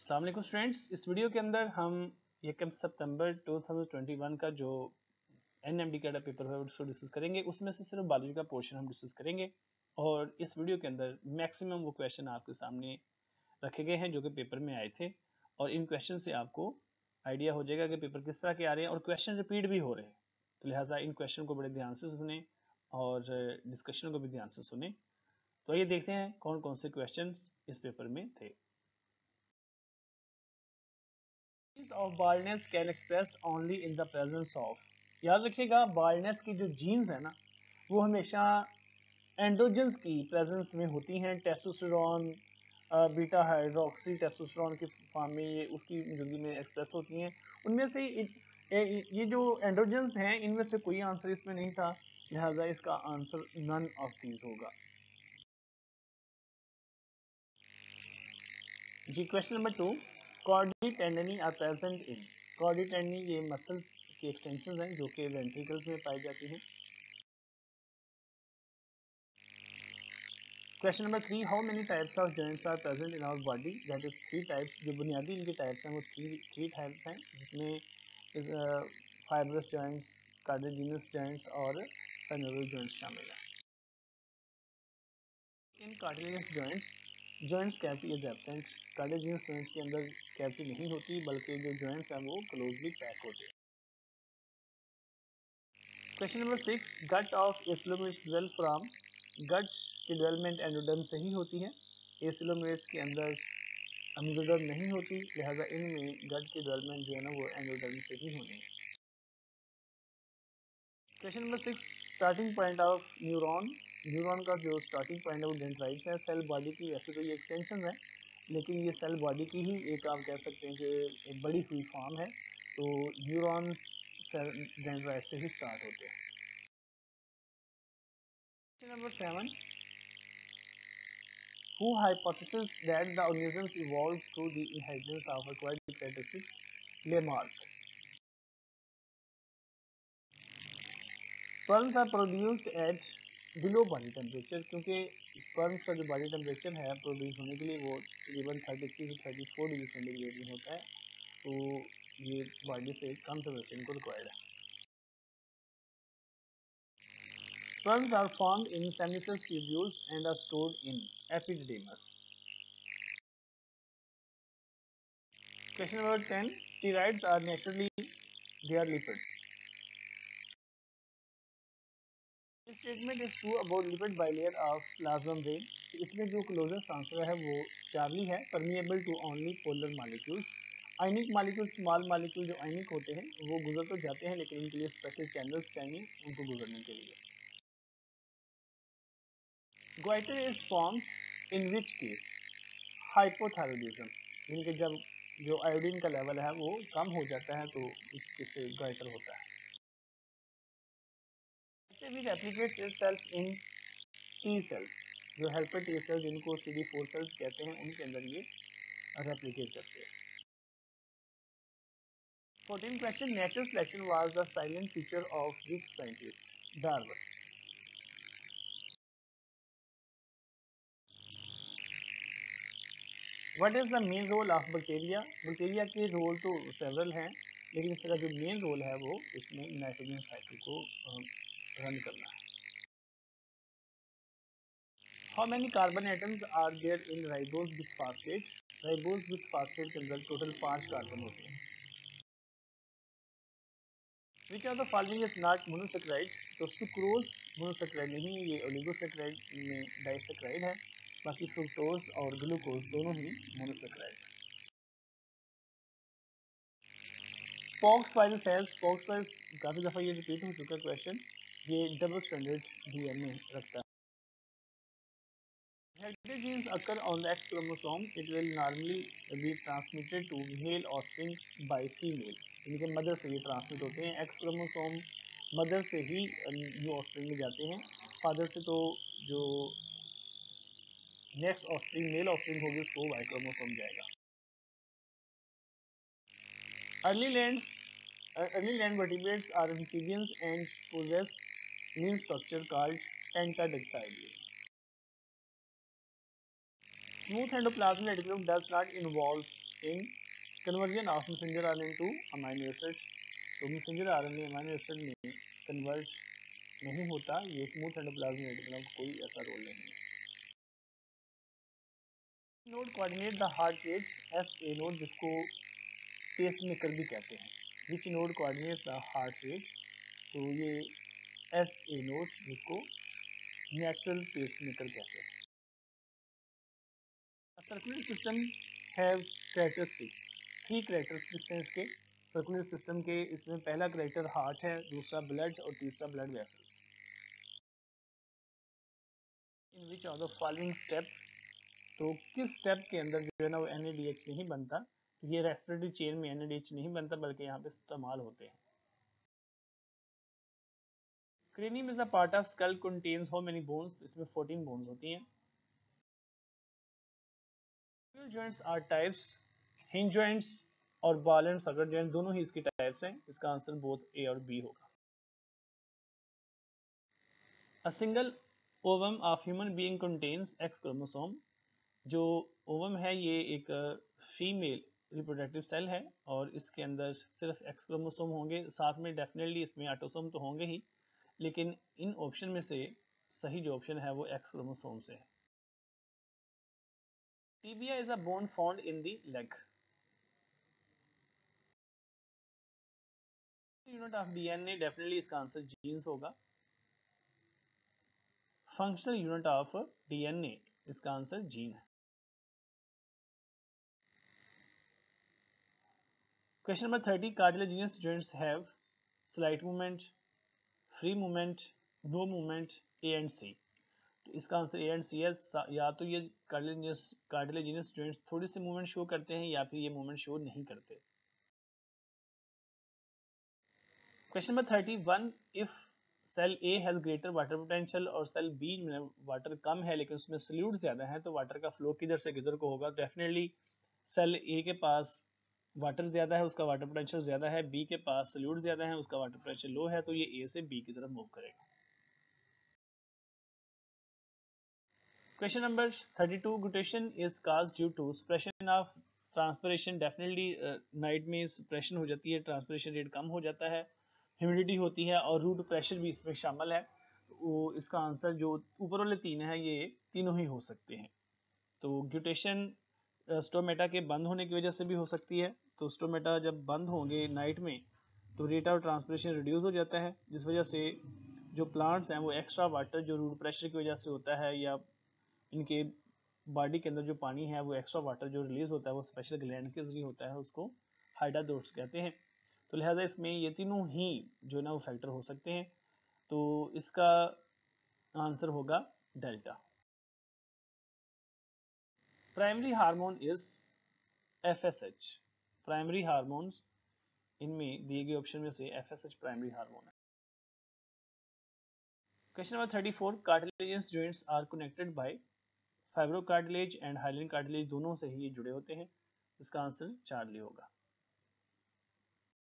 अस्सलाम वालेकुम स्टूडेंट्स, इस वीडियो के अंदर हम 1 सितंबर 2021 का जो एनएमडी का पेपर है उसको डिस्कस करेंगे। उसमें से सिर्फ बायोलॉजी का पोर्शन हम डिस्कस करेंगे और इस वीडियो के अंदर मैक्सिमम वो क्वेश्चन आपके सामने रखे गए हैं जो कि पेपर में आए थे और इन क्वेश्चन से आपको आइडिया हो जाएगा कि पेपर किस तरह के आ रहे हैं और क्वेश्चन रिपीट भी हो रहे हैं। तो लिहाजा इन क्वेश्चन को बड़े ध्यान से सुने और डिस्कशन को भी ध्यान से सुने। तो ये देखते हैं कौन कौन से क्वेश्चन इस पेपर में थे। Of baldness can express only in the presence of. याद रखिएगा, बाल्डनेस की जो जीन्स है ना वो हमेशा एंड्रोजन्स की प्रेजेंस में होती हैं। टेस्टोस्टेरोन, बीटा हाइड्रोक्सी टेस्टोस्टेरोन की फॉर्म में ये उसकी जिंदगी में एक्सप्रेस होती हैं। उनमें से ये जो एंड्रोजन्स हैं इनमें से कोई आंसर इसमें नहीं था, लिहाजा इसका आंसर नन ऑफ दीज होगा। जी, question number 2, chordae tendineae are present in. Chordae tendineae ये मसल्स की एक्सटेंशंस हैं जो कि वेंट्रिकल्स में पाई जाती हैं। Question number 3, how many types of joints are present in our body. That is 3 types. जो बुनियादी इनके टाइप्स हैं वो थ्री टाइप्स हैं, जिसमें फाइब्रस जॉइंट्स, कार्टिलेजिनस जॉइंट्स और फेमोरल जॉइंट्स शामिल हैं। In cartilaginous joints cavity is absent. Cartilaginous joints के अंदर कैविटी नहीं होती बल्कि जो जॉइंट्स हैं वो क्लोजली पैक होते हैं। Question number 6, gut of acoelomates develop from. Gut की डेवलपमेंट एंडोडर्म से ही होती है। एसिलोमेट्स के अंदर मेसोडर्म नहीं होती, लिहाजा इनमें गट की डेवलपमेंट जो है ना वो एंडोडर्म से ही होनी है। Question number 6, starting point of neuron. Neuron का जो स्टार्टिंग पॉइंट है वो डेंड्राइट्स है। सेल बॉडी की वैसे तो ये एक्सटेंशन है, लेकिन ये सेल बॉडी की ही एक आप कह सकते हैं कि एक बड़ी हुई फॉर्म है। तो न्यूरॉन्स सेल डेंड्राइट से ही स्टार्ट होते हैं। Question number 7, who hypothesized that the organisms evolved through the inheritance of acquired characteristics. Lamarck. Sperms are produced at below body temperature, क्योंकि sperms का जो body temperature है प्रोड्यूस होने के लिए वो तकरीबन 33 से 34 डिग्री सेंटीग्रेड में होता है, तो ये बॉडी से कम टेम्परेचर को रिक्वायर्ड है। Sperms are formed in seminiferous tubules and are stored in epididymis. Question number 10, steroids are naturally their lipids. This statement is true about lipid bilayer of plasma membrane. इसमें जो closest answer है वो चार्ली है। Permeable to only polar molecules. Ionic molecule, small molecule जो ionic होते हैं वो गुजर तो जाते हैं, लेकिन उनके लिए स्पेशल चैनल्स चाहिए उनको गुजरने के लिए। Goitre is formed in which case. Hypothyroidism, यानी कि जब जो आयोडीन का लेवल है वो कम हो जाता है तो इससे गोइटर होता है। HIV replicates itself in T cells. जो हेल्पर टी सेल्स जिनको CD4 सेल्स कहते हैं उनके अंदर ये रेप्लिकेट करते हैं। 14 question, natural selection was the silent feature of which scientist. Darwin. What is the main role of bacteria. Bacteria के रोल तो सेवरल हैं, लेकिन इसका जो मेन रोल है वो इसमें नाइट्रोजन साइकिल को रन करना है। How many carbon atoms are there in ribose bisphosphate. Ribose bisphosphate के अंदर टोटल 5 कार्बन होते हैं। Which of the following is not monosaccharide. तो सुक्रोज मोनोसेक्राइड नहीं है, ये ओलिगोसेक्राइड में डाइसेक्राइड है। बाकी फ्रुक्टोज और ग्लूकोज दोनों ही मोनोसेक्राइड है। पॉक्स वाइल सेल्स, पॉक्स वाइल काफ़ी दफ़ा ये रिपीट हो चुका क्वेश्चन। ये डबल स्टैंडर्ड डीएनए रखता है। Hereditary genes occur on the X chromosome. It will normally be transmitted to male offspring by female. इनके मदर से ये ट्रांसमिट होते हैं। एक्स क्रोमोसोम मदर से ही न्यू ऑफस्प्रिंग में जाते हैं। फादर से तो जो नेक्स्ट ऑफस्प्रिंग मेल ऑफस्प्रिंग होगी उसको वाई क्रोमोसोम जाएगा। Early land vertebrates are amphibians and possess lean structure called pentadactyly. Smooth endoplasmic reticulum does not involve in conversion of messenger RNA to amino acid. तो messenger RNA amino acid में convert नहीं होता, ये smooth endoplasmic reticulum का कोई ऐसा role नहीं है। Node coordinate the heart rate, SA node जिसको पेसमेकर भी कहते हैं। Which node coordinates the heart rate, तो ये एसए नोड जिसको नेचुरल पेसमेकर कहते हैं। Circular system have characteristics, 3 characteristics हैं इसके सर्कुलर सिस्टम के। इसमें पहला कैरेक्टर हार्ट है, दूसरा ब्लड और तीसरा blood vessels. In which of the following step, तो किस स्टेप के अंदर जो है ना वो NADH नहीं बनता, तो ये रेस्पिरेटरी चेन में NADH नहीं बनता बल्कि यहाँ पे इस्तेमाल होते हैं। Cranium is a part of skull contains how many bones, इसमें 14 बोन्स होती हैं। Joints are types, hinge joints और बॉल एंड सॉकेट जॉइंट दोनों ही इसकी टाइप्स हैं। इसका आंसर बोथ ए और बी होगा। A single ovum of human being contains X chromosome, जो ओवम है ये एक फीमेल रिप्रोडक्टिव सेल है और इसके अंदर सिर्फ X क्रोमोसोम होंगे, साथ में डेफिनेटली इसमें ऑटोसोम तो होंगे ही, लेकिन इन ऑप्शन में से सही जो ऑप्शन है वो X क्रोमोसोम से है। Tibia is a bone found in the leg. Unit of DNA, definitely इसका आंसर जीन्स होगा। फंक्शनल यूनिट ऑफ DNA, इसका आंसर जीन है। Question number 30, cartilaginous joints have slight movement, free movement, no movement, A and C. तो इसका answer A and सी है। या तो ये कार्टिलेजिनस जॉइंट्स थोड़ी सी मूवमेंट शो करते हैं या फिर ये मूवमेंट शो नहीं करते। Question number 31, if cell A has greater water potential और सेल बी में वाटर कम है लेकिन उसमें सल्यूट ज्यादा है, तो वाटर का फ्लो किधर से किधर को होगा? डेफिनेटली सेल ए के पास वाटर ज्यादा है, उसका वाटर पोटेंशियल ज्यादा है, बी के पास सल्यूट ज्यादा है, उसका वाटर पोटेंशियल लो है, तो ये ए से बी की तरफ मूव करेगा। Question number 32, guttation is caused due to suppression of transpiration. Definitely night में सप्रेशन हो जाती है, ट्रांसपिरेशन रेट कम हो जाता है, ह्यूमिडिटी होती है और रूट प्रेशर भी इसमें शामिल है। वो इसका आंसर जो ऊपर वाले 3 है ये तीनों ही हो सकते हैं। तो ग्लूटेशन स्टोमेटा के बंद होने की वजह से भी हो सकती है। तो स्टोमेटा जब बंद होंगे नाइट में तो रेट ऑफ ट्रांसपिरेशन रिड्यूस हो जाता है, जिस वजह से जो प्लांट्स हैं वो एक्स्ट्रा वाटर जो रूट प्रेशर की वजह से होता है या इनके बॉडी के अंदर जो पानी है वो एक्स्ट्रा वाटर जो रिलीज होता है वो स्पेशल ग्लैंड के जरिए होता है, उसको हाइड्रोडोट्स कहते हैं। तो लिहाजा इसमें ये तीनों ही जो ना वो फैक्टर हो सकते हैं। तो इसका आंसर होगा delta. Primary hormone is FSH। Primary hormones इनमें दिए गए ऑप्शन में से FSH प्राइमरी हार्मोन है। Question number 34, cartilaginous joints are connected by fibrocartilage and hyaline cartilage, दोनों से ही ये जुड़े होते हैं। इसका आंसर चार्ली होगा।